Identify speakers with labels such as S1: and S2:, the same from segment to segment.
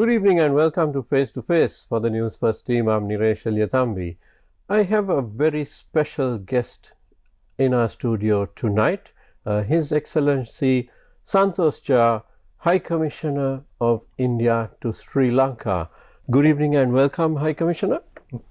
S1: Good evening and welcome to Face to Face. For the Newsfirst team, I'm Niresh Elyathambi. I have a very special guest in our studio tonight, His Excellency Santosh Jha, High Commissioner of India to Sri Lanka. Good evening and welcome, High Commissioner.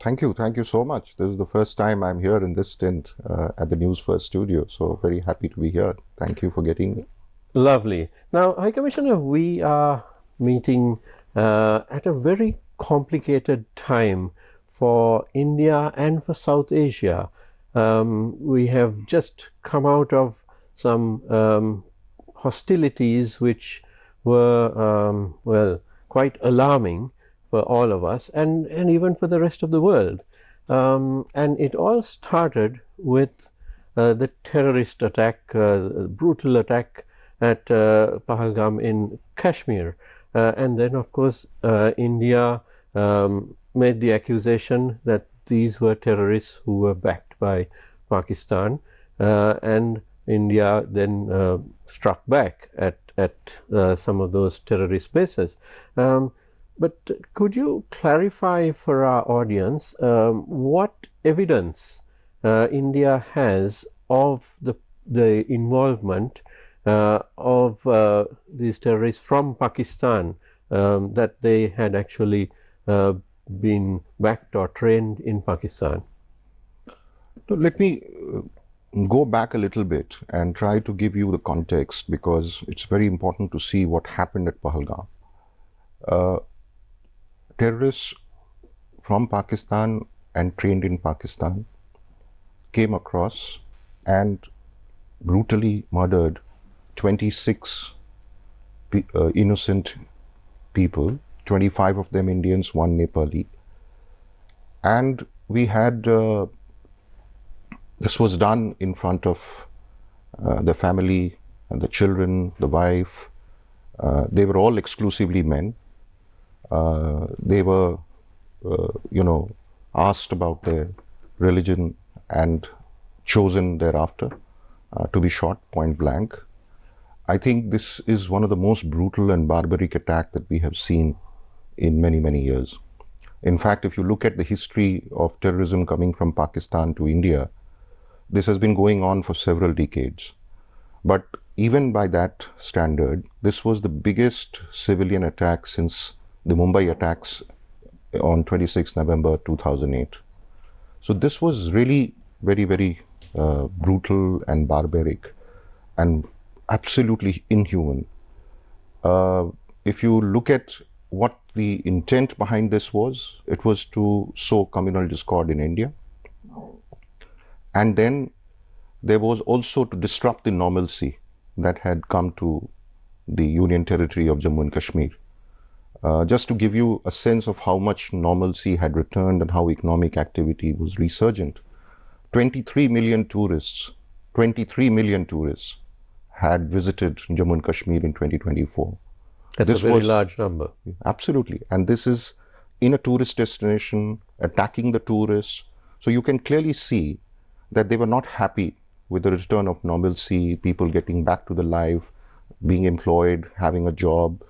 S2: Thank you so much. This is the first time I'm here in this stint at the Newsfirst studio, so very happy to be here. Thank you for getting me.
S1: Lovely. Now, High Commissioner, we are meeting at a very complicated time for India and for South Asia. We have just come out of some hostilities which were, well, quite alarming for all of us and even for the rest of the world. And it all started with the terrorist attack, brutal attack at Pahalgam in Kashmir. And then, of course, India made the accusation that these were terrorists who were backed by Pakistan, and India then struck back at some of those terrorist bases. But could you clarify for our audience what evidence India has of the involvement of these terrorists from Pakistan, that they had actually been backed or trained in Pakistan?
S2: So let me go back a little bit and try to give you the context, because it's very important to see what happened at Pahalgam. Terrorists from Pakistan and trained in Pakistan came across and brutally murdered 26 innocent people, 25 of them Indians, one Nepali. And we had, this was done in front of the family, and the children, the wife. They were all exclusively men. They were, asked about their religion and chosen thereafter to be shot point blank. I think this is one of the most brutal and barbaric attacks that we have seen in many, many years. In fact, if you look at the history of terrorism coming from Pakistan to India, this has been going on for several decades. But even by that standard, this was the biggest civilian attack since the Mumbai attacks on 26 November 2008. So this was really very, very brutal and barbaric and absolutely inhuman. If you look at what the intent behind this was, it was to sow communal discord in India. And then there was also to disrupt the normalcy that had come to the Union territory of Jammu and Kashmir. Just to give you a sense of how much normalcy had returned and how economic activity was resurgent, 23 million tourists had visited Jammu and Kashmir in 2024.
S1: That's a very large number.
S2: Absolutely. And this is in a tourist destination, attacking the tourists. So you can clearly see that they were not happy with the return of normalcy, people getting back to the life, being employed, having a job,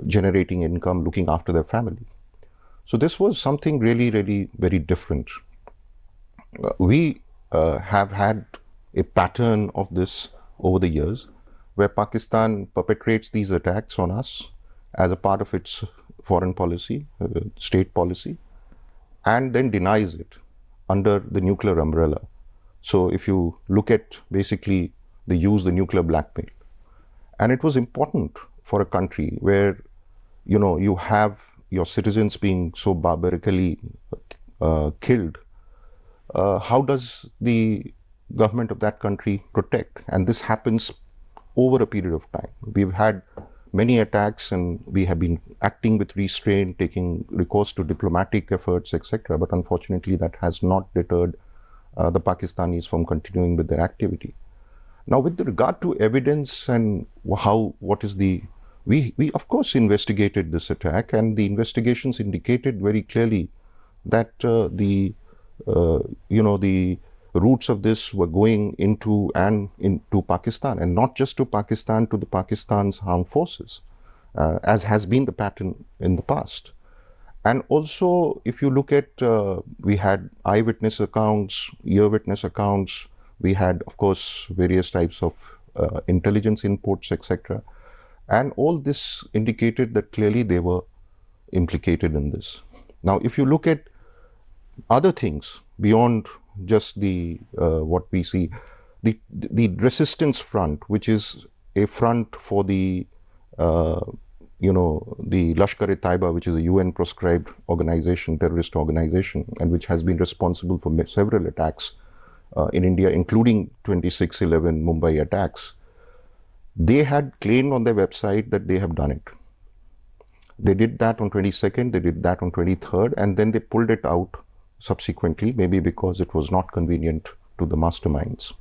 S2: generating income, looking after their family. So this was something really, really very different. We have had a pattern of this over the years, where Pakistan perpetrates these attacks on us as a part of its foreign policy, state policy, and then denies it under the nuclear umbrella. So if you look at basically they use the nuclear blackmail. And it was important for a country where, you have your citizens being so barbarically killed. How does the government of that country protect? And this happens over a period of time. We've had many attacks and we have been acting with restraint, taking recourse to diplomatic efforts, etc. But unfortunately, that has not deterred the Pakistanis from continuing with their activity. Now, with regard to evidence and we of course investigated this attack, and the investigations indicated very clearly that the roots of this were going into Pakistan, and not just to Pakistan, to the Pakistan's armed forces. as has been the pattern in the past. And also, if you look at, we had eyewitness accounts, ear witness accounts, we had, of course, various types of intelligence inputs, etc. And all this indicated that clearly they were implicated in this. Now, if you look at other things beyond just the what we see, the resistance front, which is a front for the the Lashkar-e-Taiba, which is a UN proscribed organization, terrorist organization, and which has been responsible for several attacks in India, including 26/11 Mumbai attacks. They had claimed on their website that they have done it. They did that on 22nd, they did that on 23rd, and then they pulled it out subsequently, maybe because it was not convenient to the masterminds.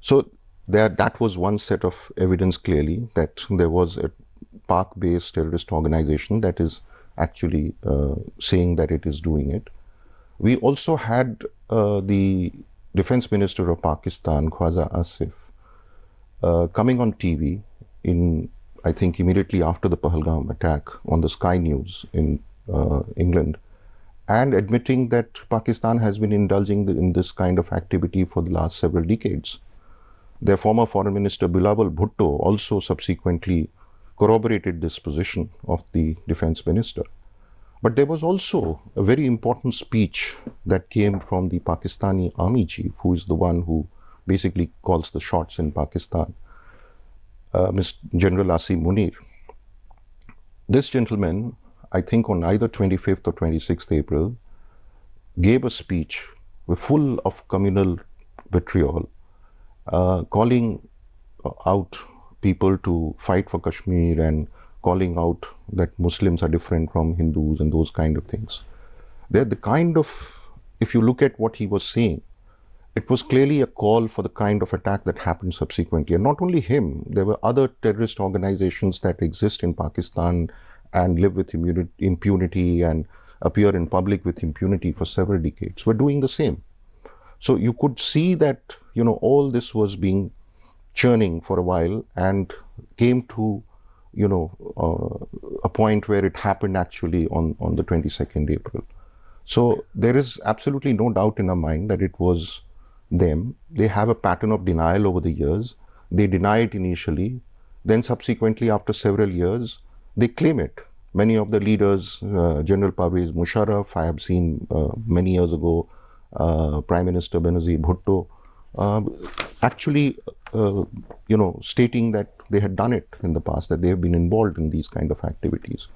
S2: So that was one set of evidence clearly that there was a Pak-based terrorist organization that is actually saying that it is doing it. We also had the Defense Minister of Pakistan, Khwaja Asif, coming on TV in, I think, immediately after the Pahalgam attack on the Sky News in England, and admitting that Pakistan has been indulging in this kind of activity for the last several decades. Their former Foreign Minister Bilawal Bhutto also subsequently corroborated this position of the Defense Minister. But there was also a very important speech that came from the Pakistani Army Chief, who is the one who basically calls the shots in Pakistan, General Asim Munir. This gentleman, I think on either 25th or 26th April, gave a speech full of communal vitriol, calling out people to fight for Kashmir and calling out that Muslims are different from Hindus and those kind of things. They're the kind of, if you look at what he was saying, it was clearly a call for the kind of attack that happened subsequently. And not only him, there were other terrorist organizations that exist in Pakistan and live with impunity and appear in public with impunity for several decades, were doing the same. So you could see that, all this was being churning for a while and came to, a point where it happened actually on the 22nd April. So there is absolutely no doubt in our mind that it was them. They have a pattern of denial over the years. They deny it initially. Then subsequently, after several years, they claim it. Many of the leaders, General Parvez Musharraf, I have seen many years ago, Prime Minister Benazir Bhutto, actually, stating that they had done it in the past, that they have been involved in these kind of activities.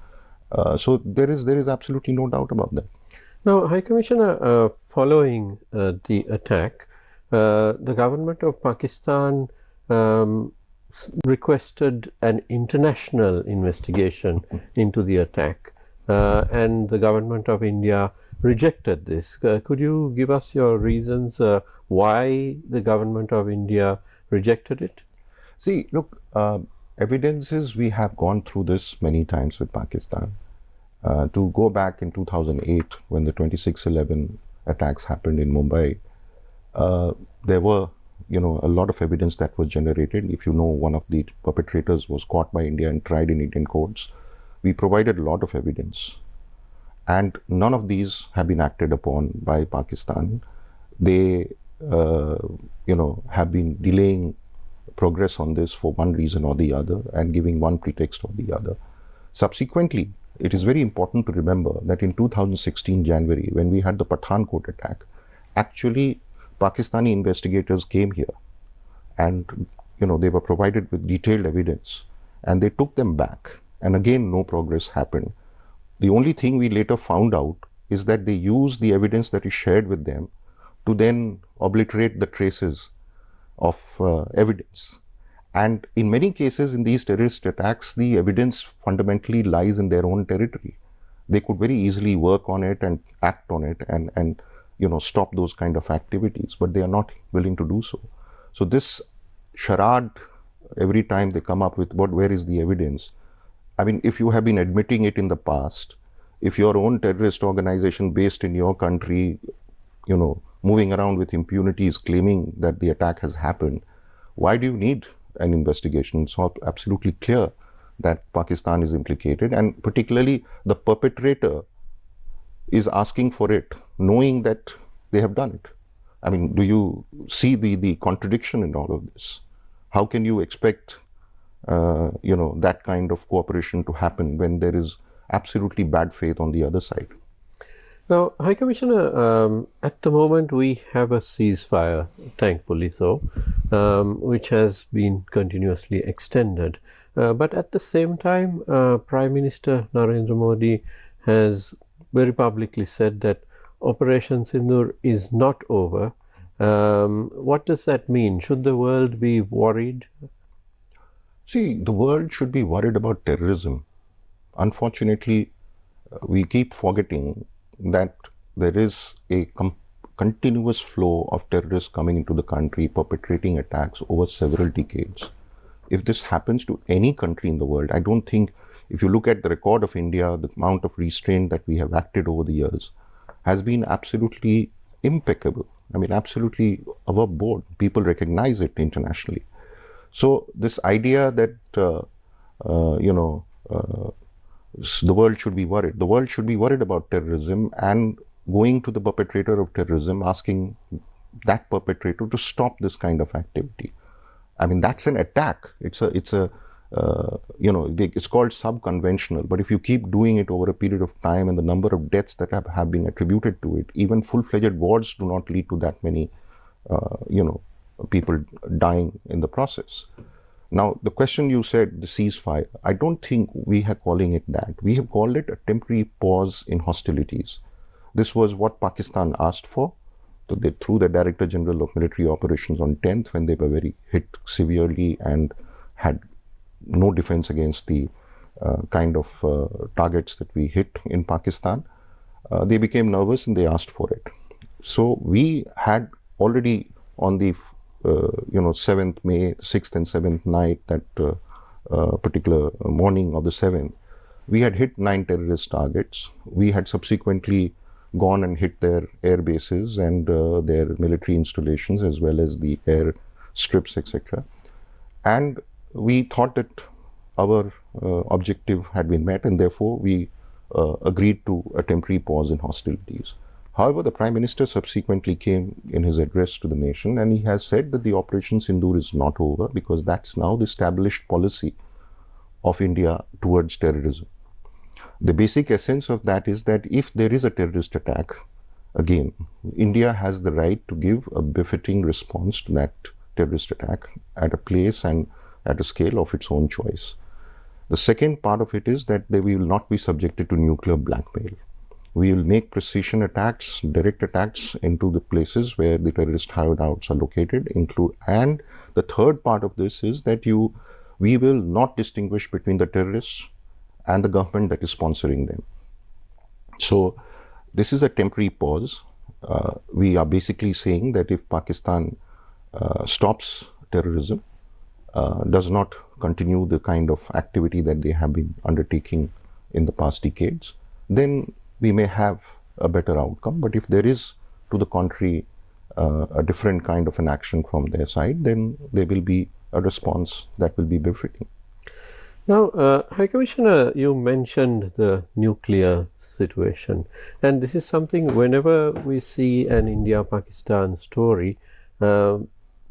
S2: So there is absolutely no doubt about that.
S1: Now, High Commissioner, following the attack, the government of Pakistan requested an international investigation into the attack, and the government of India rejected this. Could you give us your reasons why the government of India rejected it?
S2: See, look, evidences, we have gone through this many times with Pakistan. To go back in 2008, when the 26/11 attacks happened in Mumbai, there were, a lot of evidence that was generated. If one of the perpetrators was caught by India and tried in Indian courts, we provided a lot of evidence. And none of these have been acted upon by Pakistan. They, have been delaying progress on this for one reason or the other and giving one pretext or the other. Subsequently, it is very important to remember that in 2016 January, when we had the Pathankot attack, actually Pakistani investigators came here and, they were provided with detailed evidence and they took them back. And again, no progress happened. The only thing we later found out is that they used the evidence that is shared with them to then obliterate the traces of evidence. And in many cases in these terrorist attacks, the evidence fundamentally lies in their own territory. They could very easily work on it and act on it and stop those kind of activities, but they are not willing to do so. So this charade, every time they come up with where is the evidence? I mean, if you have been admitting it in the past, if your own terrorist organization based in your country, moving around with impunity is claiming that the attack has happened, why do you need an investigation? It's absolutely clear that Pakistan is implicated, and particularly the perpetrator is asking for it, knowing that they have done it. I mean, do you see the contradiction in all of this? How can you expect, that kind of cooperation to happen when there is absolutely bad faith on the other side?
S1: Now, High Commissioner, at the moment we have a ceasefire, thankfully so, which has been continuously extended. But at the same time, Prime Minister Narendra Modi has very publicly said that Operation Sindoor is not over. What does that mean? Should the world be worried?
S2: See, the world should be worried about terrorism. Unfortunately, we keep forgetting that there is a continuous flow of terrorists coming into the country, perpetrating attacks over several decades. If this happens to any country in the world, I don't think, if you look at the record of India, the amount of restraint that we have acted over the years has been absolutely impeccable. I mean, absolutely above board. People recognize it internationally. So this idea that, the world should be worried. The world should be worried about terrorism and going to the perpetrator of terrorism, asking that perpetrator to stop this kind of activity. I mean, that's an attack. It's called subconventional. But if you keep doing it over a period of time and the number of deaths that have been attributed to it, even full-fledged wars do not lead to that many, people dying in the process. Now, the question you said, the ceasefire, I don't think we are calling it that. We have called it a temporary pause in hostilities. This was what Pakistan asked for through the Director General of Military Operations on 10th, when they were very hit severely and had no defense against the kind of targets that we hit in Pakistan. They became nervous and they asked for it. So we had already on the 7th May, 6th and 7th night, that particular morning of the 7th, we had hit 9 terrorist targets. We had subsequently gone and hit their air bases and their military installations, as well as the air strips, etc. And we thought that our objective had been met, and therefore we agreed to a temporary pause in hostilities. However, the Prime Minister subsequently came in his address to the nation and he has said that the Operation Sindoor is not over, because that's now the established policy of India towards terrorism. The basic essence of that is that if there is a terrorist attack, again, India has the right to give a befitting response to that terrorist attack at a place and at a scale of its own choice. The second part of it is that we will not be subjected to nuclear blackmail. We will make precision attacks, direct attacks into the places where the terrorist hideouts are located, and the third part of this is that we will not distinguish between the terrorists and the government that is sponsoring them. So this is a temporary pause. We are basically saying that if Pakistan stops terrorism, does not continue the kind of activity that they have been undertaking in the past decades, then we may have a better outcome. But if there is, to the contrary, a different kind of an action from their side, then there will be a response that will be befitting.
S1: Now, High Commissioner, you mentioned the nuclear situation, and this is something whenever we see an India-Pakistan story,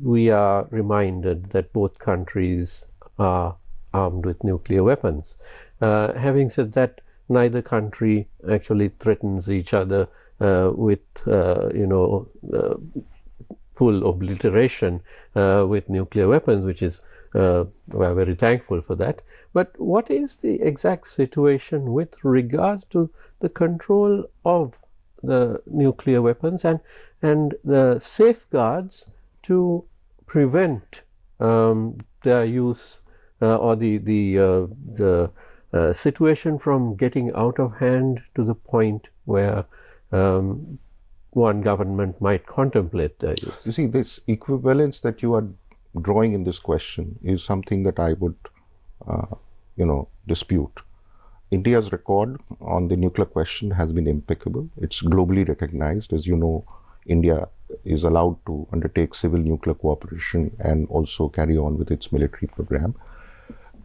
S1: we are reminded that both countries are armed with nuclear weapons. Having said that, neither country actually threatens each other with, full obliteration with nuclear weapons, which is, we're very thankful for that. But what is the exact situation with regards to the control of the nuclear weapons and the safeguards to prevent their use or the situation from getting out of hand to the point where one government might contemplate their use?
S2: You see, this equivalence that you are drawing in this question is something that I would, dispute. India's record on the nuclear question has been impeccable. It's globally recognized. As you know, India is allowed to undertake civil nuclear cooperation and also carry on with its military program.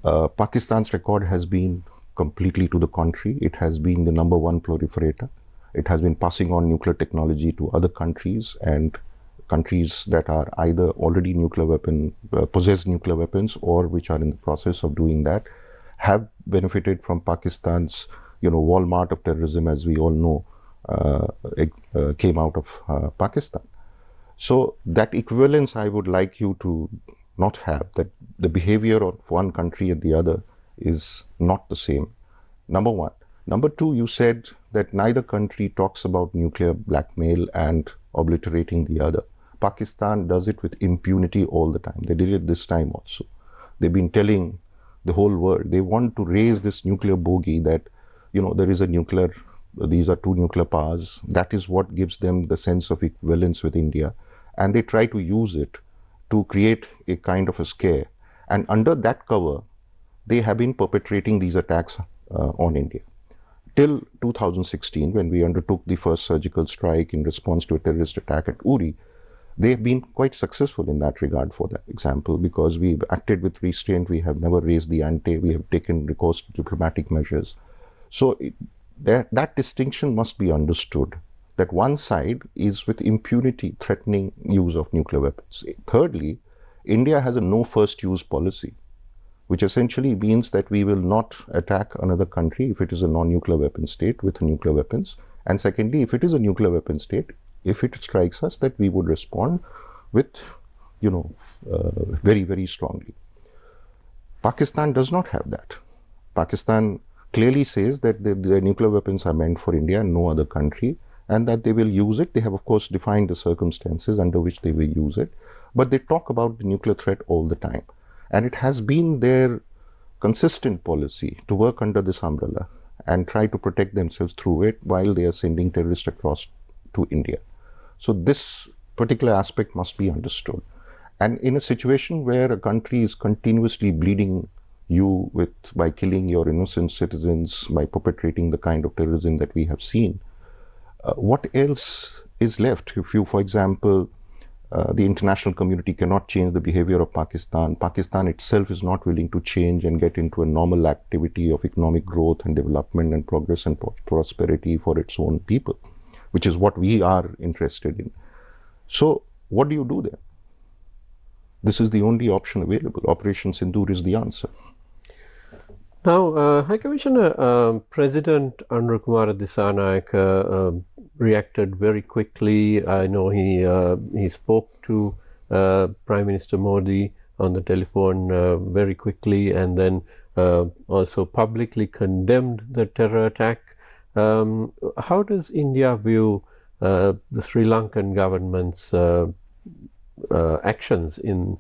S2: Pakistan's record has been completely to the contrary. It has been the #1 proliferator. It has been passing on nuclear technology to other countries, and countries that are either already possess nuclear weapons or which are in the process of doing that have benefited from Pakistan's, Walmart of terrorism, as we all know, came out of Pakistan. So that equivalence I would like you to not have, that the behavior of one country and the other is not the same. Number one. Number two, you said that neither country talks about nuclear blackmail and obliterating the other. Pakistan does it with impunity all the time. They did it this time also. They've been telling the whole world they want to raise this nuclear bogey that, there is these are two nuclear powers. That is what gives them the sense of equivalence with India. And they try to use it to create a kind of a scare. And under that cover, they have been perpetrating these attacks on India. Till 2016, when we undertook the first surgical strike in response to a terrorist attack at Uri, they have been quite successful in that regard, for that example, because we've acted with restraint, we have never raised the ante, we have taken recourse to diplomatic measures. So that distinction must be understood, that one side is with impunity threatening use of nuclear weapons. Thirdly, India has a no first use policy, which essentially means that we will not attack another country if it is a non-nuclear weapon state with nuclear weapons. And secondly, if it is a nuclear weapon state, if it strikes us, that we would respond with, very, very strongly. Pakistan does not have that. Pakistan clearly says that the nuclear weapons are meant for India and no other country, and that they will use it. They have, of course, defined the circumstances under which they will use it, but they talk about the nuclear threat all the time. And it has been their consistent policy to work under this umbrella and try to protect themselves through it while they are sending terrorists across to India. So this particular aspect must be understood. And in a situation where a country is continuously bleeding you by killing your innocent citizens, by perpetrating the kind of terrorism that we have seen, what else is left? If you, for example, the international community cannot change the behavior of Pakistan. Pakistan itself is not willing to change and get into a normal activity of economic growth and development and progress and prosperity for its own people, which is what we are interested in. So what do you do then? This is the only option available. Operation Sindoor is the answer.
S1: Now, High Commissioner, President Anur Kumar Dissanayake reacted very quickly. I know he spoke to Prime Minister Modi on the telephone very quickly, and then also publicly condemned the terror attack. How does India view the Sri Lankan government's actions in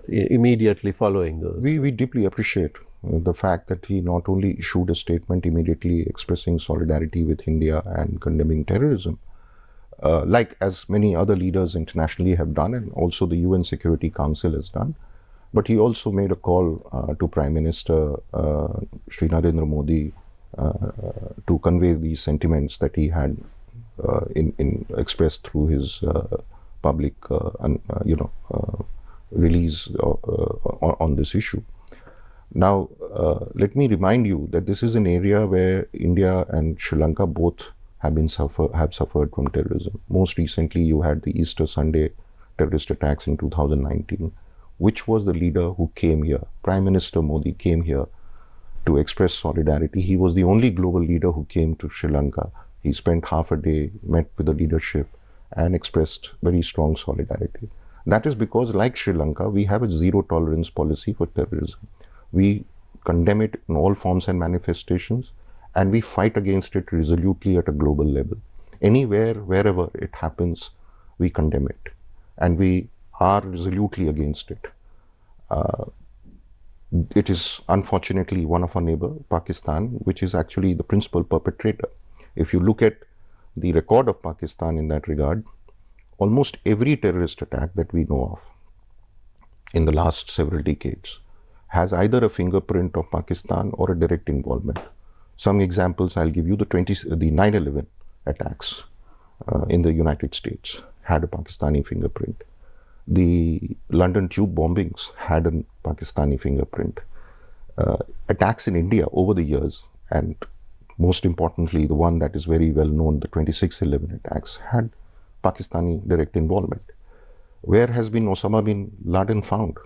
S1: immediately following those?
S2: We deeply appreciate the fact that he not only issued a statement immediately expressing solidarity with India and condemning terrorism, like as many other leaders internationally have done, and also the UN Security Council has done, but he also made a call to Prime Minister Shri Narendra Modi to convey these sentiments that he had expressed through his public release on this issue. Now, let me remind you that this is an area where India and Sri Lanka both have suffered from terrorism. Most recently, you had the Easter Sunday terrorist attacks in 2019. Which was the leader who came here? Prime Minister Modi came here to express solidarity. He was the only global leader who came to Sri Lanka. He spent half a day, met with the leadership, and expressed very strong solidarity. That is because, like Sri Lanka, we have a zero tolerance policy for terrorism. We condemn it in all forms and manifestations, and we fight against it resolutely at a global level. Anywhere, wherever it happens, we condemn it, and we are resolutely against it. It is unfortunately one of our neighbor, Pakistan, which is actually the principal perpetrator. If you look at the record of Pakistan in that regard, almost every terrorist attack that we know of in the last several decades has either a fingerprint of Pakistan or a direct involvement. Some examples I'll give you. The 9/11 attacks in the United States had a Pakistani fingerprint. The London tube bombings had a Pakistani fingerprint. attacks in India over the years, and most importantly, the one that is very well known, the 26/11 attacks, had Pakistani direct involvement. Where has been Osama bin Laden found?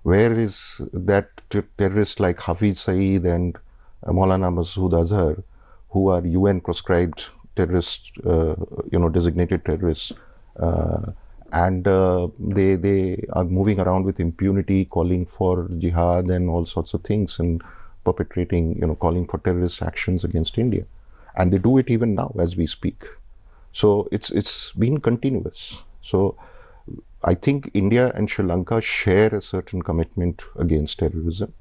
S2: Where is that terrorists like Hafiz Saeed and Maulana Masood Azhar, who are UN proscribed terrorists, designated terrorists, and they are moving around with impunity, calling for jihad and all sorts of things, and perpetrating, calling for terrorist actions against India, and they do it even now as we speak. So it's been continuous. So I think India and Sri Lanka share a certain commitment against terrorism.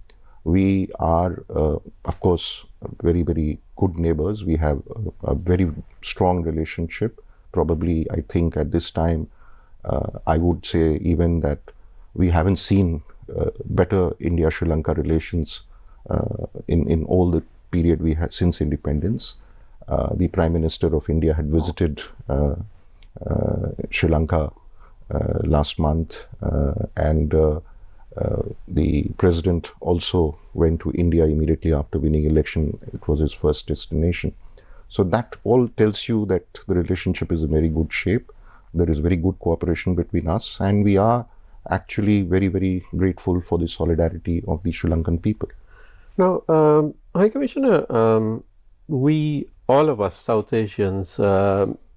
S2: We are, of course, very, very good neighbors. We have a very strong relationship. Probably, I think at this time, I would say even that we haven't seen better India-Sri Lanka relations in all the period we had since independence. The Prime Minister of India had visited Sri Lanka last month, and the President also went to India immediately after winning election. It was his first destination. So that all tells you that the relationship is in very good shape. There is very good cooperation between us, and we are actually very, very grateful for the solidarity of the Sri Lankan people.
S1: Now, High Commissioner, we, all of us South Asians,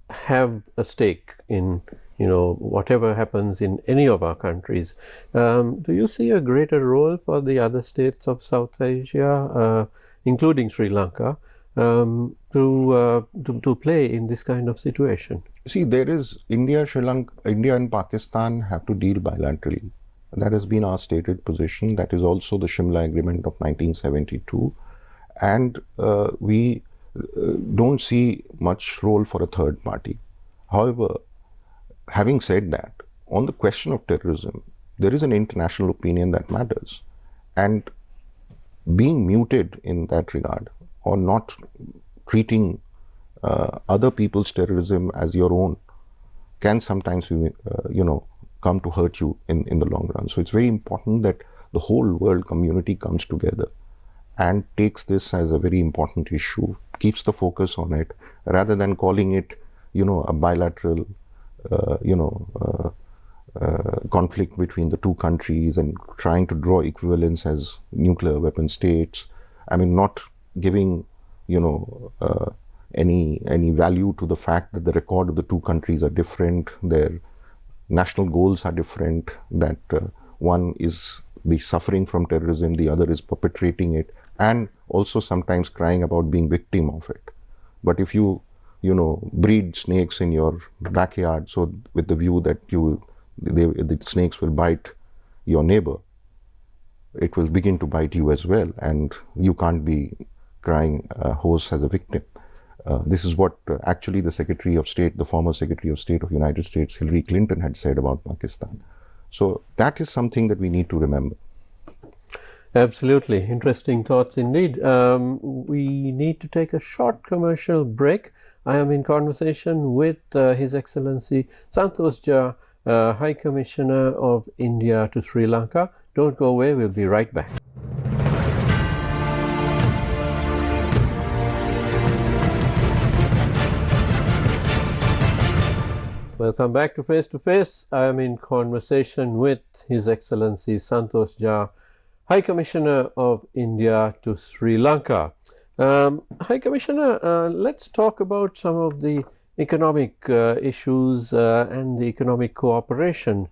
S1: have a stake in whatever happens in any of our countries. Do you see a greater role for the other states of South Asia, including Sri Lanka, to play in this kind of situation?
S2: See, there is India, Sri Lanka, India and Pakistan have to deal bilaterally. That has been our stated position. That is also the Shimla Agreement of 1972. And we don't see much role for a third party. However, having said that, on the question of terrorism, there is an international opinion that matters. And being muted in that regard, or not treating other people's terrorism as your own, can sometimes be, come to hurt you in the long run. So it's very important that the whole world community comes together and takes this as a very important issue, keeps the focus on it, rather than calling it, a bilateral, conflict between the two countries and trying to draw equivalence as nuclear weapon states. I mean, not giving, any value to the fact that the record of the two countries are different, their national goals are different, that one is the suffering from terrorism, the other is perpetrating it, and also sometimes crying about being victim of it. But if you, breed snakes in your backyard, so with the view that the snakes will bite your neighbor, it will begin to bite you as well, and you can't be crying hoarse as a victim. This is what actually the Secretary of State, the former Secretary of State of the United States, Hillary Clinton, had said about Pakistan. So that is something that we need to remember.
S1: Absolutely. Interesting thoughts indeed. We need to take a short commercial break. I am in conversation with His Excellency Santosh Jha, High Commissioner of India to Sri Lanka. Don't go away, we'll be right back. Welcome back to Face to Face. I am in conversation with His Excellency Santosh Jha, High Commissioner of India to Sri Lanka. High Commissioner, let's talk about some of the economic issues and the economic cooperation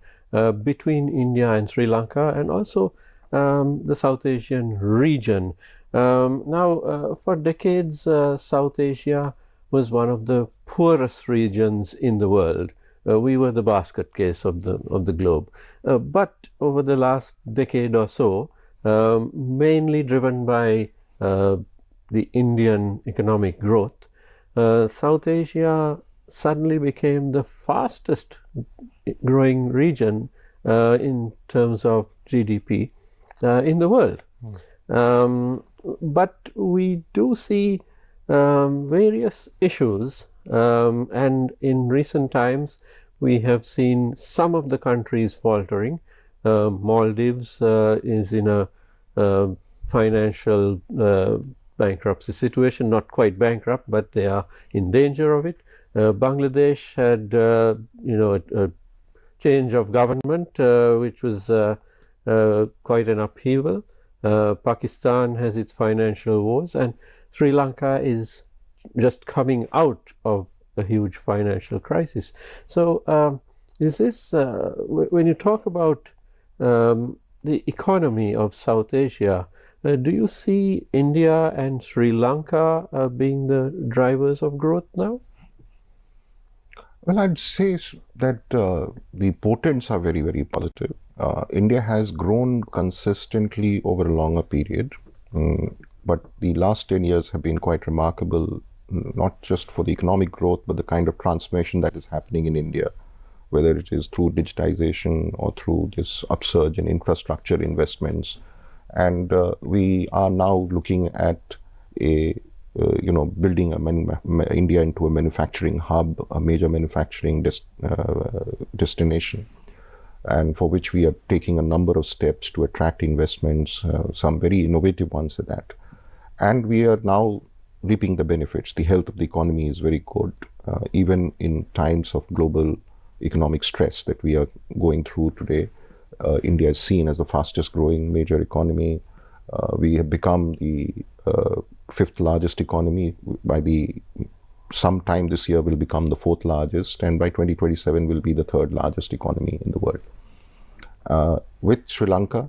S1: between India and Sri Lanka, and also the South Asian region. Now, for decades, South Asia was one of the poorest regions in the world. We were the basket case of the globe. But over the last decade or so, mainly driven by the Indian economic growth, South Asia suddenly became the fastest growing region in terms of GDP in the world. But we do see various issues, and in recent times we have seen some of the countries faltering. Maldives is in a financial bankruptcy situation, not quite bankrupt, but they are in danger of it. Bangladesh had, a change of government, which was quite an upheaval. Pakistan has its financial woes, and Sri Lanka is just coming out of a huge financial crisis. So, is this, when you talk about the economy of South Asia, do you see India and Sri Lanka being the drivers of growth now?
S2: Well, I'd say that the portents are very, very positive. India has grown consistently over a longer period, but the last 10 years have been quite remarkable, not just for the economic growth, but the kind of transformation that is happening in India, whether it is through digitization or through this upsurge in infrastructure investments. And we are now looking at building India into a manufacturing hub, a major manufacturing destination, and for which we are taking a number of steps to attract investments, some very innovative ones at that. And we are now reaping the benefits. The health of the economy is very good, even in times of global economic stress that we are going through today. India is seen as the fastest growing major economy. We have become the fifth largest economy. By sometime this year will become the fourth largest, and by 2027 will be the third largest economy in the world. With Sri Lanka,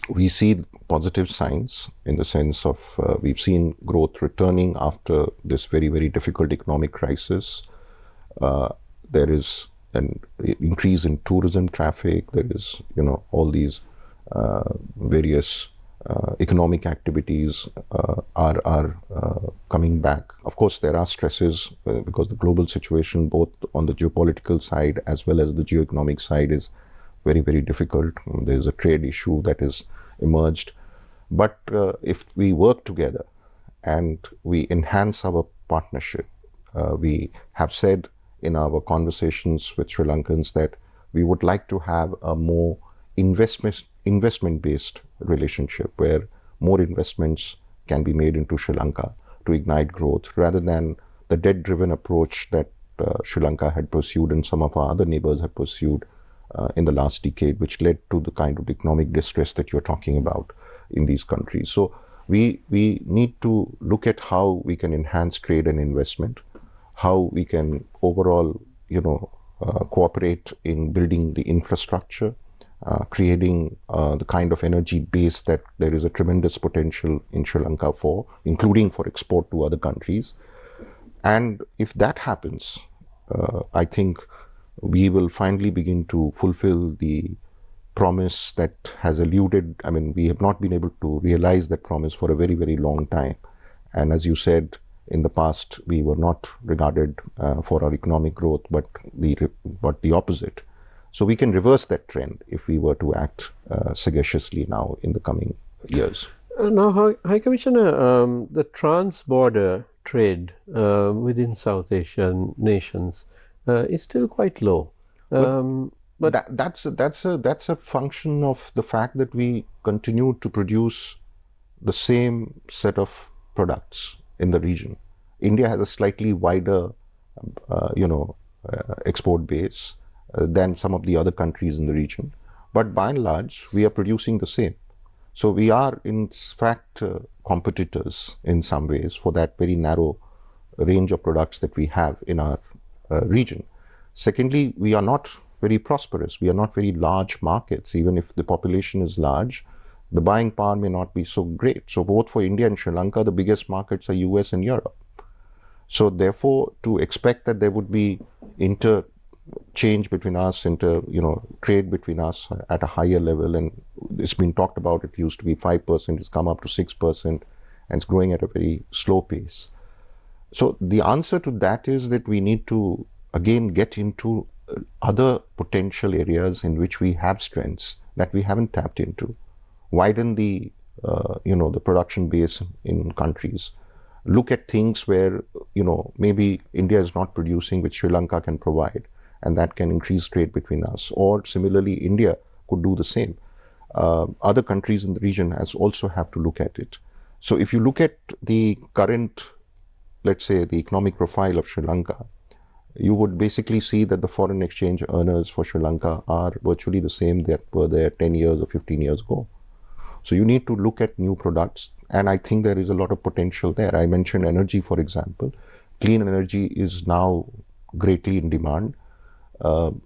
S2: we see positive signs in the sense of we've seen growth returning after this very, very difficult economic crisis. There is an increase in tourism traffic. There is, all these various economic activities are coming back. Of course, there are stresses because the global situation, both on the geopolitical side as well as the geoeconomic side, is very, very difficult. There's a trade issue that has emerged. But if we work together and we enhance our partnership, we have said in our conversations with Sri Lankans that we would like to have a more investment-based relationship where more investments can be made into Sri Lanka to ignite growth, rather than the debt-driven approach that Sri Lanka had pursued and some of our other neighbors have pursued in the last decade, which led to the kind of economic distress that you're talking about in these countries. So we need to look at how we can enhance trade and investment, how we can overall, cooperate in building the infrastructure, creating the kind of energy base that there is a tremendous potential in Sri Lanka for, including for export to other countries. And if that happens, I think we will finally begin to fulfill the promise that has eluded. I mean, we have not been able to realize that promise for a very, very long time. And as you said, in the past, we were not regarded for our economic growth, but the opposite. So we can reverse that trend if we were to act sagaciously now in the coming years.
S1: Now, High Commissioner, the trans-border trade within South Asian nations is still quite low.
S2: But that's a function of the fact that we continue to produce the same set of products in the region. India has a slightly wider, export base than some of the other countries in the region. But by and large, we are producing the same. So we are, in fact, competitors in some ways for that very narrow range of products that we have in our region. Secondly, we are not very prosperous. We are not very large markets. Even if the population is large, the buying power may not be so great. So both for India and Sri Lanka, the biggest markets are US and Europe. So therefore, to expect that there would be interchange between us, trade between us at a higher level, and it's been talked about, it used to be 5%, it's come up to 6%, and it's growing at a very slow pace. So the answer to that is that we need to, again, get into other potential areas in which we have strengths that we haven't tapped into. Widen the production base in countries. Look at things where, maybe India is not producing, which Sri Lanka can provide, and that can increase trade between us. Or similarly, India could do the same. Other countries in the region also have to look at it. So if you look at the current, let's say, the economic profile of Sri Lanka, you would basically see that the foreign exchange earners for Sri Lanka are virtually the same that were there 10 years or 15 years ago. So you need to look at new products, and I think there is a lot of potential there. I mentioned energy, for example. Clean energy is now greatly in demand.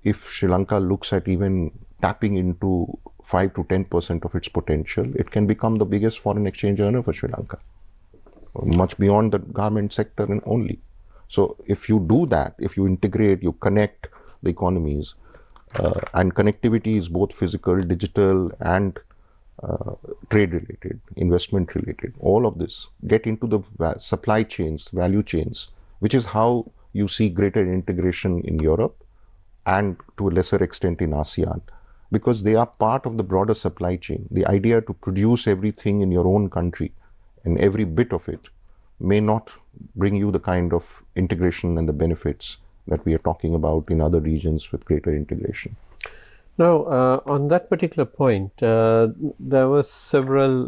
S2: If Sri Lanka looks at even tapping into 5 to 10% of its potential, it can become the biggest foreign exchange earner for Sri Lanka, much beyond the garment sector and only. So if you do that, if you integrate, you connect the economies, and connectivity is both physical, digital, and trade related, investment related, all of this get into the supply chains, value chains, which is how you see greater integration in Europe and to a lesser extent in ASEAN, because they are part of the broader supply chain. The idea to produce everything in your own country and every bit of it may not bring you the kind of integration and the benefits that we are talking about in other regions with greater integration.
S1: Now, on that particular point, there were several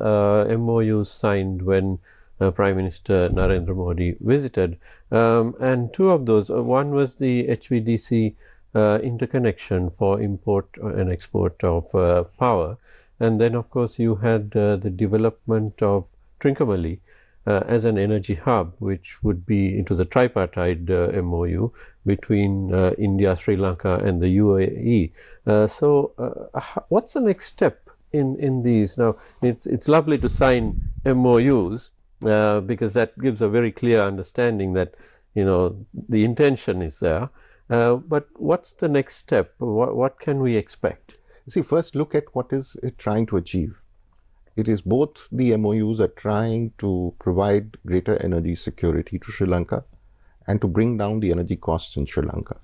S1: MOUs signed when Prime Minister Narendra Modi visited, and two of those, one was the HVDC interconnection for import and export of power, and then of course you had the development of Trincomalee as an energy hub, which would be into the tripartite MOU between India, Sri Lanka, and the UAE. What's the next step in these? Now, it's lovely to sign MOUs because that gives a very clear understanding that the intention is there. But what's the next step? What can we expect?
S2: See, first look at what is it trying to achieve. It is both the MOUs are trying to provide greater energy security to Sri Lanka and to bring down the energy costs in Sri Lanka,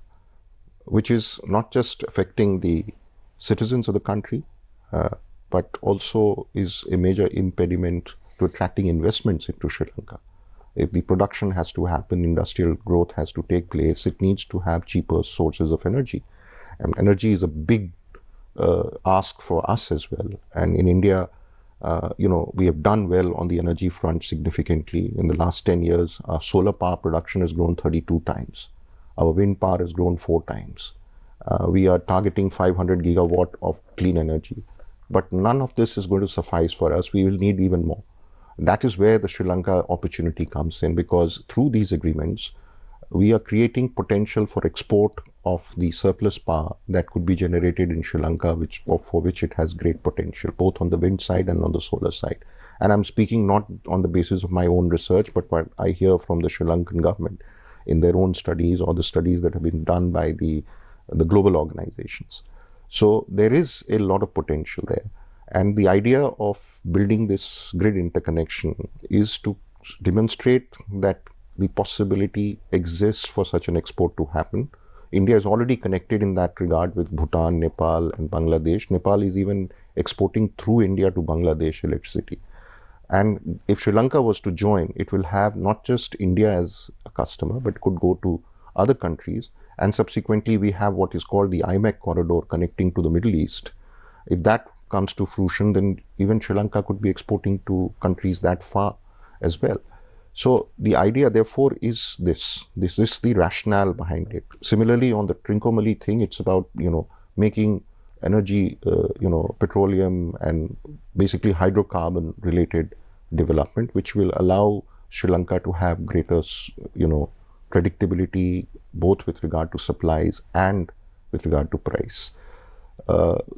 S2: which is not just affecting the citizens of the country, but also is a major impediment to attracting investments into Sri Lanka. If the production has to happen, industrial growth has to take place, it needs to have cheaper sources of energy. And energy is a big ask for us as well. And in India, we have done well on the energy front significantly. In the last 10 years, our solar power production has grown 32 times. Our wind power has grown 4 times. We are targeting 500 gigawatt of clean energy. But none of this is going to suffice for us. We will need even more. That is where the Sri Lanka opportunity comes in, because through these agreements, we are creating potential for export of the surplus power that could be generated in Sri Lanka, for which it has great potential, both on the wind side and on the solar side. And I'm speaking not on the basis of my own research, but what I hear from the Sri Lankan government in their own studies or the studies that have been done by the global organizations. So there is a lot of potential there. And the idea of building this grid interconnection is to demonstrate that the possibility exists for such an export to happen. India is already connected in that regard with Bhutan, Nepal, and Bangladesh. Nepal is even exporting through India to Bangladesh electricity. And if Sri Lanka was to join, it will have not just India as a customer, but could go to other countries. And subsequently, we have what is called the IMEC corridor connecting to the Middle East. If that comes to fruition, then even Sri Lanka could be exporting to countries that far as well. So the idea, therefore, is this is the rationale behind it. Similarly, on the Trincomalee thing, it's about making energy, petroleum and basically hydrocarbon related development, which will allow Sri Lanka to have greater, predictability, both with regard to supplies and with regard to price.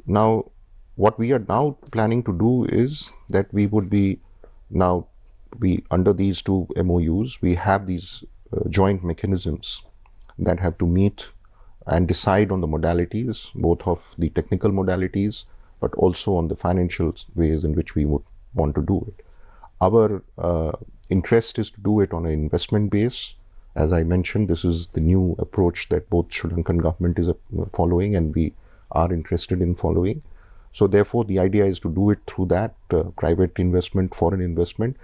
S2: Now, what we are now planning to do is that we would be under these two MOUs, we have these joint mechanisms that have to meet and decide on the modalities, both of the technical modalities, but also on the financial ways in which we would want to do it. Our interest is to do it on an investment base. As I mentioned, this is the new approach that both Sri Lankan government is following and we are interested in following. So therefore, the idea is to do it through that private investment, foreign investment,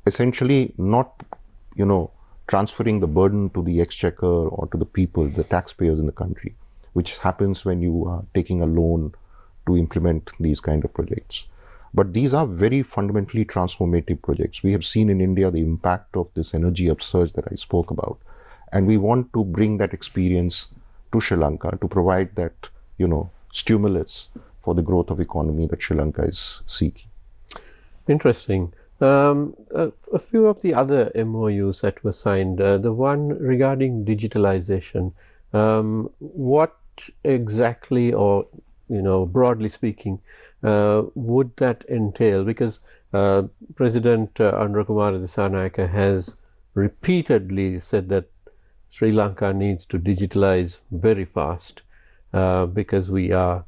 S2: essentially not, transferring the burden to the exchequer or to the people, the taxpayers in the country, which happens when you are taking a loan to implement these kind of projects. But these are very fundamentally transformative projects. We have seen in India the impact of this energy upsurge that I spoke about. And we want to bring that experience to Sri Lanka to provide that, stimulus for the growth of economy that Sri Lanka is seeking.
S1: Interesting. A few of the other MOUs that were signed, the one regarding digitalization, what exactly, or broadly speaking, would that entail? Because President Anurakumara Dissanayake has repeatedly said that Sri Lanka needs to digitalize very fast because we are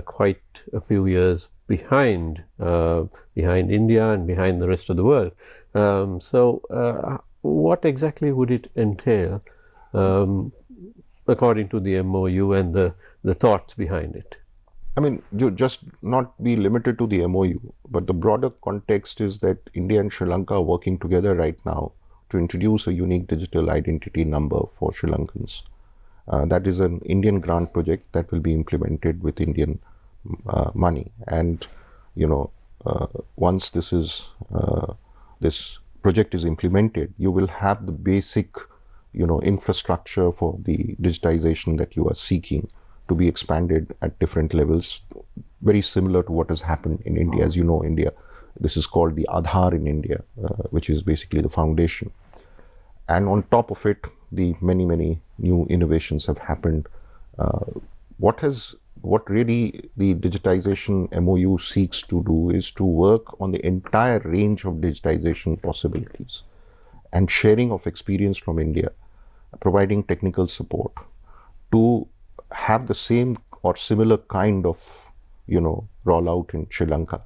S1: quite a few years behind India and behind the rest of the world. So what exactly would it entail according to the MOU and the thoughts behind it?
S2: I mean, you just not be limited to the MOU, but the broader context is that India and Sri Lanka are working together right now to introduce a unique digital identity number for Sri Lankans. That is an Indian grant project that will be implemented with Indian money. And, once this project is implemented, you will have the basic, infrastructure for the digitization that you are seeking to be expanded at different levels, very similar to what has happened in India. As you know, India, this is called the Aadhaar in India, which is basically the foundation. And on top of it, the many new innovations have happened. What really the digitization MOU seeks to do is to work on the entire range of digitization possibilities and sharing of experience from India, providing technical support to have the same or similar kind of, rollout in Sri Lanka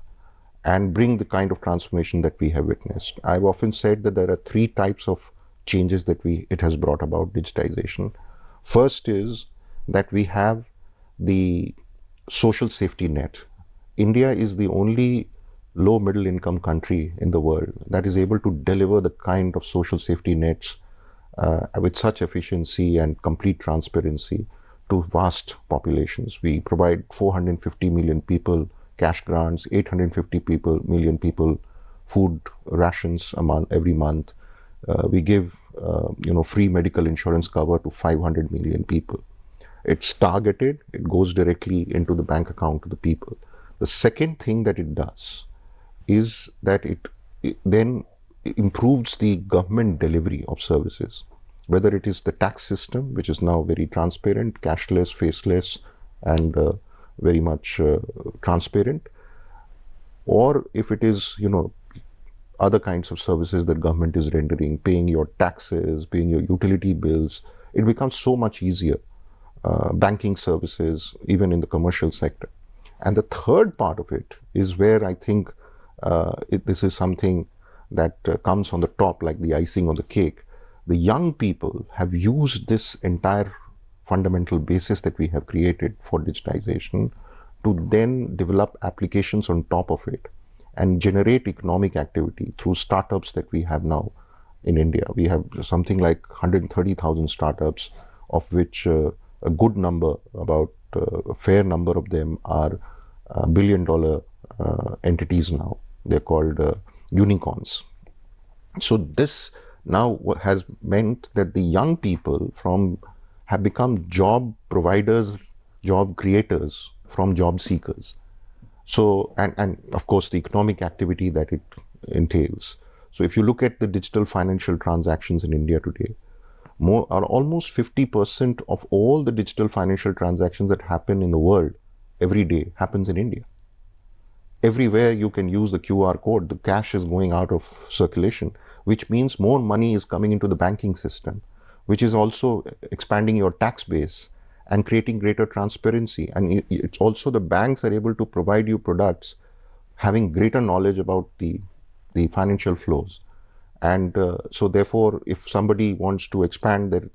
S2: and bring the kind of transformation that we have witnessed. I've often said that there are three types of changes that it has brought about, digitization. First is that we have the social safety net. India is the only low middle income country in the world that is able to deliver the kind of social safety nets with such efficiency and complete transparency to vast populations. We provide 450 million people cash grants, 850 million people food rations every month. We give free medical insurance cover to 500 million people. It's targeted, it goes directly into the bank account of the people. The second thing that it does is that it then improves the government delivery of services, whether it is the tax system, which is now very transparent, cashless, faceless, and very much transparent, or if it is, other kinds of services that government is rendering, paying your taxes, paying your utility bills, it becomes so much easier. Banking services, even in the commercial sector. And the third part of it is where I think this is something that comes on the top, like the icing on the cake. The young people have used this entire fundamental basis that we have created for digitization to then develop applications on top of it and generate economic activity through startups that we have now in India. We have something like 130,000 startups, of which a good number, about a fair number of them are billion-dollar entities now. They're called unicorns. So this now has meant that the young people have become job providers, job creators from job seekers. So, and of course the economic activity that it entails. So if you look at the digital financial transactions in India today, almost 50% of all the digital financial transactions that happen in the world every day happens in India. Everywhere you can use the QR code, the cash is going out of circulation, which means more money is coming into the banking system, which is also expanding your tax base and creating greater transparency. And it's also the banks are able to provide you products having greater knowledge about the financial flows. And so therefore, if somebody wants to expand their,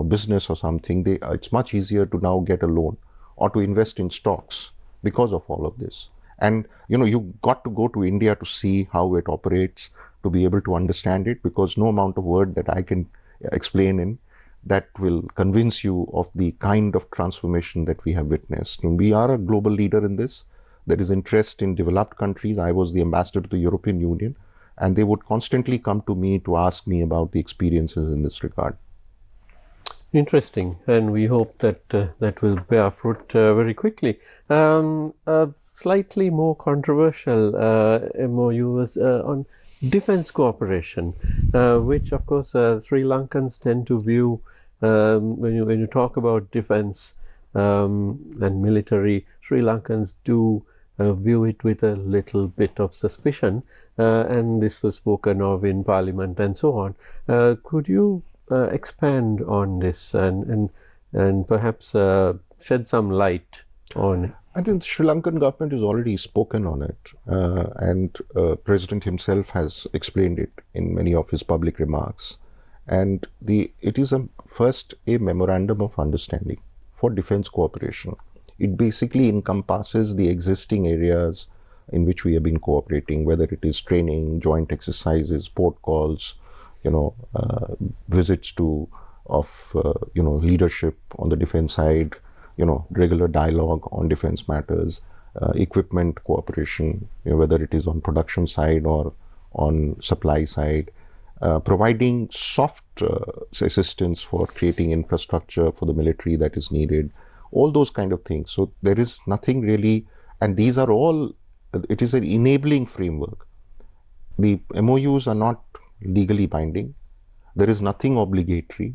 S2: business or something, it's much easier to now get a loan or to invest in stocks because of all of this. And, you got to go to India to see how it operates, to be able to understand it, because no amount of word that I can explain in that will convince you of the kind of transformation that we have witnessed. And we are a global leader in this. There is interest in developed countries. I was the ambassador to the European Union, and they would constantly come to me to ask me about the experiences in this regard.
S1: Interesting, and we hope that that will bear fruit very quickly. A slightly more controversial MOU was on defense cooperation, which of course Sri Lankans tend to view when you talk about defense and military. Sri Lankans do view it with a little bit of suspicion, and this was spoken of in Parliament and so on. Could you expand on this and perhaps shed some light on it?
S2: I think the Sri Lankan government has already spoken on it, and President himself has explained it in many of his public remarks. And it is first a memorandum of understanding for defense cooperation. It basically encompasses the existing areas in which we have been cooperating, whether it is training, joint exercises, port calls, visits of leadership on the defense side, regular dialogue on defense matters, equipment cooperation, whether it is on production side or on supply side, providing soft assistance for creating infrastructure for the military that is needed, all those kind of things. So there is nothing really, and these are all, it is an enabling framework. The MOUs are not legally binding. There is nothing obligatory.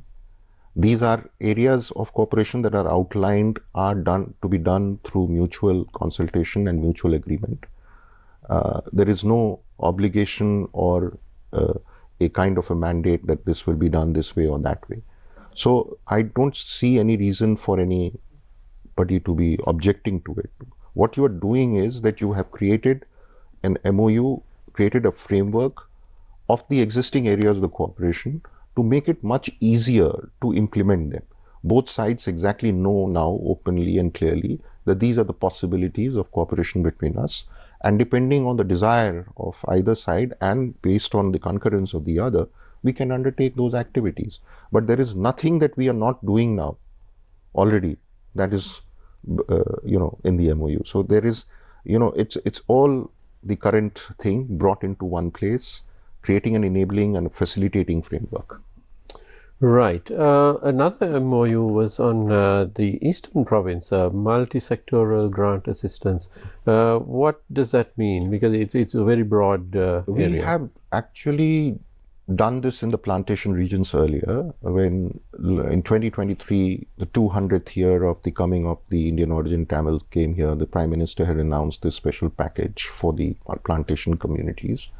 S2: These are areas of cooperation that are outlined, are to be done through mutual consultation and mutual agreement. There is no obligation or a kind of a mandate that this will be done this way or that way. So I don't see any reason for anybody to be objecting to it. What you are doing is that you have created an MOU, created a framework of the existing areas of the cooperation to make it much easier to implement them. Both sides exactly know now openly and clearly that these are the possibilities of cooperation between us, and depending on the desire of either side and based on the concurrence of the other, we can undertake those activities. But there is nothing that we are not doing now already that is in the MOU. So there is, it's all the current thing brought into one place, creating an enabling and facilitating framework.
S1: Right. Another MOU was on the Eastern Province, Multissectoral Grant Assistance. What does that mean? Because it's a very broad area.
S2: We have actually done this in the plantation regions earlier, when in 2023, the 200th year of the coming of the Indian origin Tamils came here. The Prime Minister had announced this special package for the plantation communities,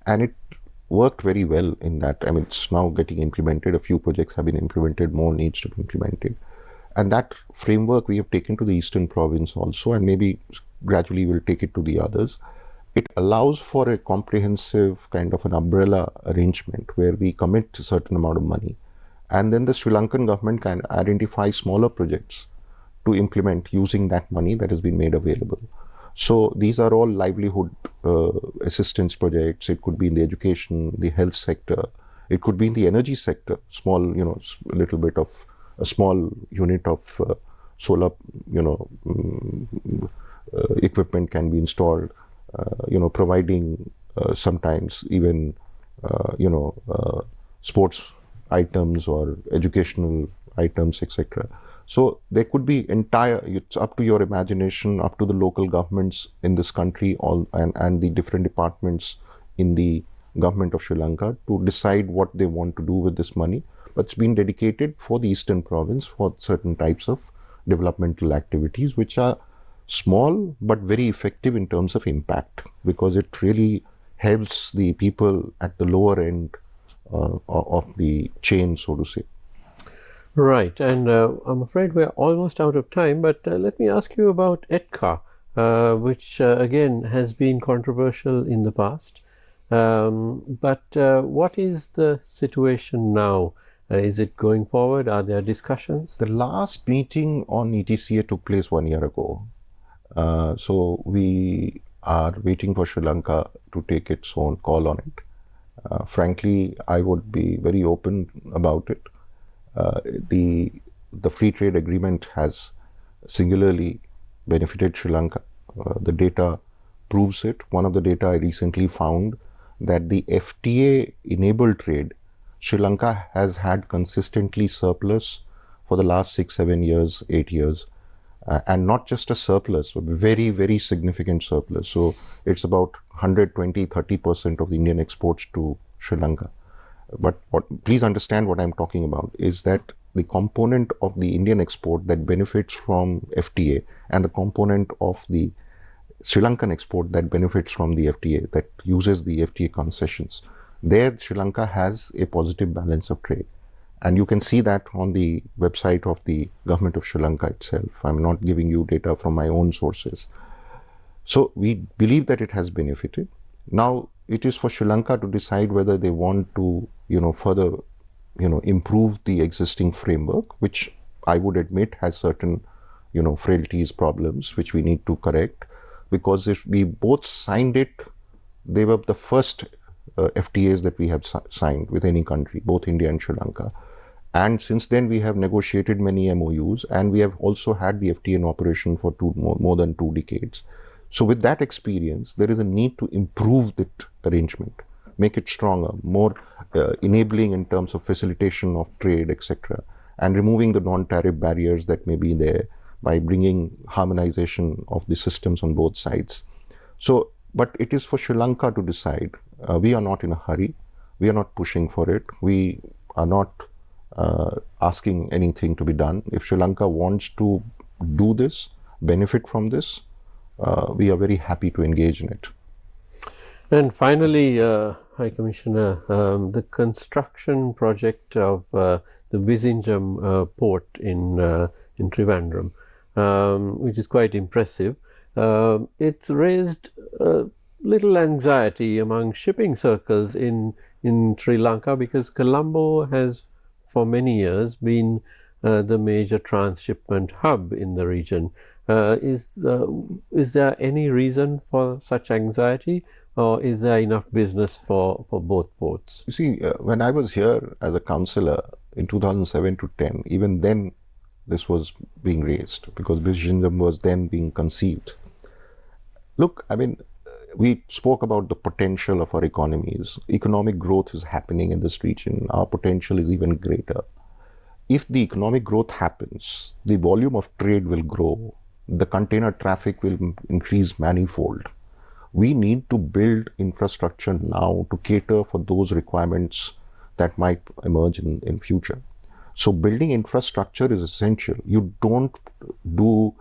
S2: and it worked very well in that. I mean, it's now getting implemented. A few projects have been implemented, more needs to be implemented. And that framework we have taken to the Eastern Province also, and maybe gradually we'll take it to the others. It allows for a comprehensive kind of an umbrella arrangement where we commit a certain amount of money, and then the Sri Lankan government can identify smaller projects to implement using that money that has been made available. So these are all livelihood assistance projects. It could be in the education, the health sector. It could be in the energy sector. Small, a little bit of a small unit of solar, equipment can be installed. Providing sometimes even, sports items or educational items, etc. So there could be it's up to your imagination, up to the local governments in this country, and the different departments in the government of Sri Lanka to decide what they want to do with this money. But it's been dedicated for the Eastern Province for certain types of developmental activities, which are small but very effective in terms of impact, because it really helps the people at the lower end of the chain, so to say.
S1: Right, and I'm afraid we're almost out of time, but let me ask you about ETCA, which again has been controversial in the past. But what is the situation now? Is it going forward? Are there discussions?
S2: The last meeting on ETCA took place 1 year ago. So we are waiting for Sri Lanka to take its own call on it. Frankly, I would be very open about it. The free trade agreement has singularly benefited Sri Lanka. The data proves it. One of the data I recently found that the FTA enabled trade, Sri Lanka has had consistently surplus for the last 6, 7 years, 8 years. And not just a surplus, but very, very significant surplus. So it's about 120, 30% of the Indian exports to Sri Lanka. But please understand what I'm talking about is that the component of the Indian export that benefits from FTA and the component of the Sri Lankan export that benefits from the FTA, that uses the FTA concessions, there Sri Lanka has a positive balance of trade. And you can see that on the website of the government of Sri Lanka itself. I'm not giving you data from my own sources. So we believe that it has benefited. Now it is for Sri Lanka to decide whether they want to, further, improve the existing framework, which I would admit has certain, frailties, problems, which we need to correct. Because if we both signed it, they were the first FTAs that we have signed with any country, both India and Sri Lanka. And since then, we have negotiated many MOUs, and we have also had the FTA in operation for more than 2 decades. So with that experience, there is a need to improve that arrangement, make it stronger, more enabling in terms of facilitation of trade, etc., and removing the non-tariff barriers that may be there by bringing harmonization of the systems on both sides. So, but it is for Sri Lanka to decide. We are not in a hurry. We are not pushing for it. We are not asking anything to be done. If Sri Lanka wants to do this, benefit from this, we are very happy to engage in it.
S1: And finally, High Commissioner, the construction project of the Vizhinjam port in Trivandrum, which is quite impressive. It's raised little anxiety among shipping circles in Sri Lanka, because Colombo has for many years been the major transshipment hub in the region. Is there any reason for such anxiety, or is there enough business for both ports?
S2: You see, when I was here as a councillor in 2007 to 10, even then this was being raised, because Vizhinjam was then being conceived. Look, I mean, we spoke about the potential of our economies. Economic growth is happening in this region. Our potential is even greater. If the economic growth happens, the volume of trade will grow. The container traffic will increase manifold. We need to build infrastructure now to cater for those requirements that might emerge in future. So building infrastructure is essential. You don't do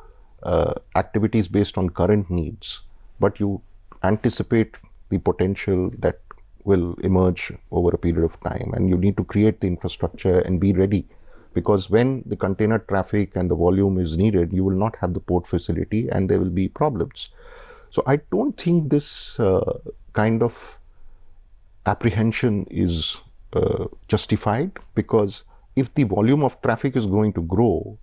S2: activities based on current needs, but you anticipate the potential that will emerge over a period of time, and you need to create the infrastructure and be ready, because when the container traffic and the volume is needed, you will not have the port facility and there will be problems. So I don't think this kind of apprehension is justified, because if the volume of traffic is going to grow,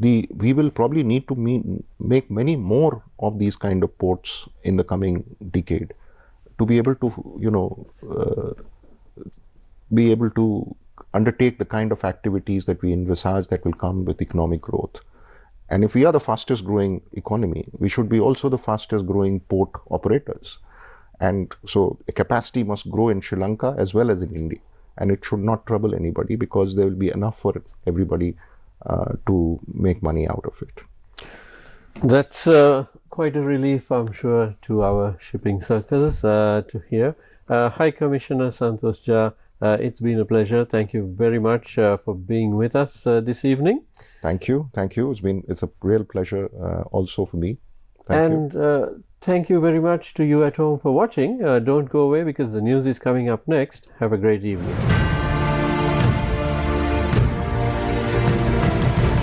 S2: we will probably need to make many more of these kind of ports in the coming decade to be able to, be able to undertake the kind of activities that we envisage that will come with economic growth. And if we are the fastest growing economy, we should be also the fastest growing port operators. And so capacity must grow in Sri Lanka as well as in India. And it should not trouble anybody, because there will be enough for everybody to make money out of it.
S1: That's quite a relief, I'm sure, to our shipping circles to hear. High Commissioner Santosh Jha, it's been a pleasure. Thank you very much for being with us this evening.
S2: Thank you. Thank you. It's a real pleasure also for me. Thank
S1: you. Thank you very much to you at home for watching. Don't go away, because the news is coming up next. Have a great evening.